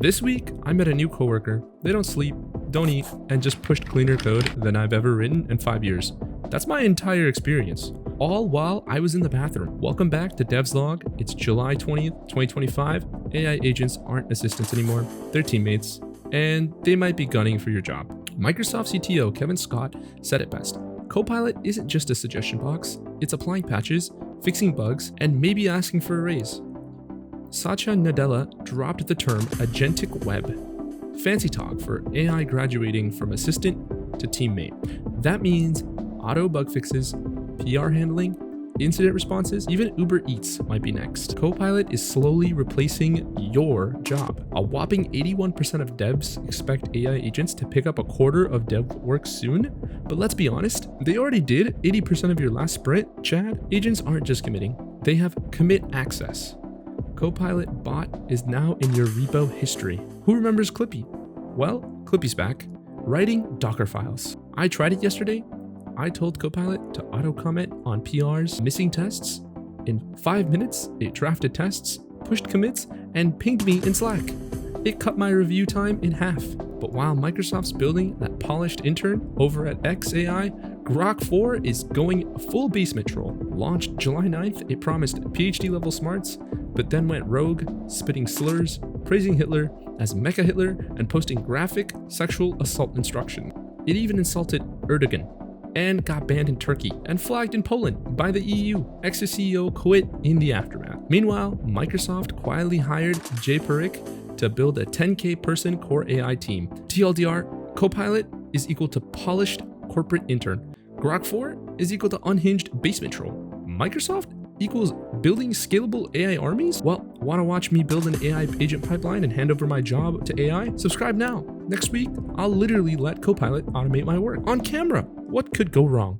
This week, I met a new coworker. They don't sleep, don't eat, and just pushed cleaner code than I've ever written in 5 years. That's my entire experience, all while I was in the bathroom. Welcome back to Dev's Log. It's July 20th, 2025. AI agents aren't assistants anymore, they're teammates, and they might be gunning for your job. Microsoft CTO Kevin Scott said it best. Copilot isn't just a suggestion box, it's applying patches, fixing bugs, and maybe asking for a raise. Satya Nadella dropped the term agentic web. Fancy talk for AI graduating from assistant to teammate. That means auto bug fixes, PR handling, incident responses, even Uber Eats might be next. Copilot is slowly replacing your job. A whopping 81% of devs expect AI agents to pick up a quarter of dev work soon. But let's be honest, they already did 80% of your last sprint, Chad. Agents aren't just committing, they have commit access. Copilot bot is now in your repo history. Who remembers Clippy? Well, Clippy's back, writing Docker files. I tried it yesterday. I told Copilot to auto-comment on PRs, missing tests. In 5 minutes, it drafted tests, pushed commits, and pinged me in Slack. It cut my review time in half. But while Microsoft's building that polished intern over at xAI, Grok 4 is going full basement troll. Launched July 9th, it promised PhD-level smarts, but then went rogue, spitting slurs, praising Hitler as Mecha Hitler, and posting graphic sexual assault instruction. It even insulted Erdogan, and got banned in Turkey and flagged in Poland by the EU. Ex-CEO quit in the aftermath. Meanwhile, Microsoft quietly hired Jay Parikh to build a 10K person CoreAI team. TLDR, Copilot is equal to polished corporate intern. Grok 4 is equal to unhinged basement troll. Microsoft equals building scalable AI armies? Well, want to watch me build an AI agent pipeline and hand over my job to AI? Subscribe now. Next week, I'll literally let Copilot automate my work on camera. What could go wrong?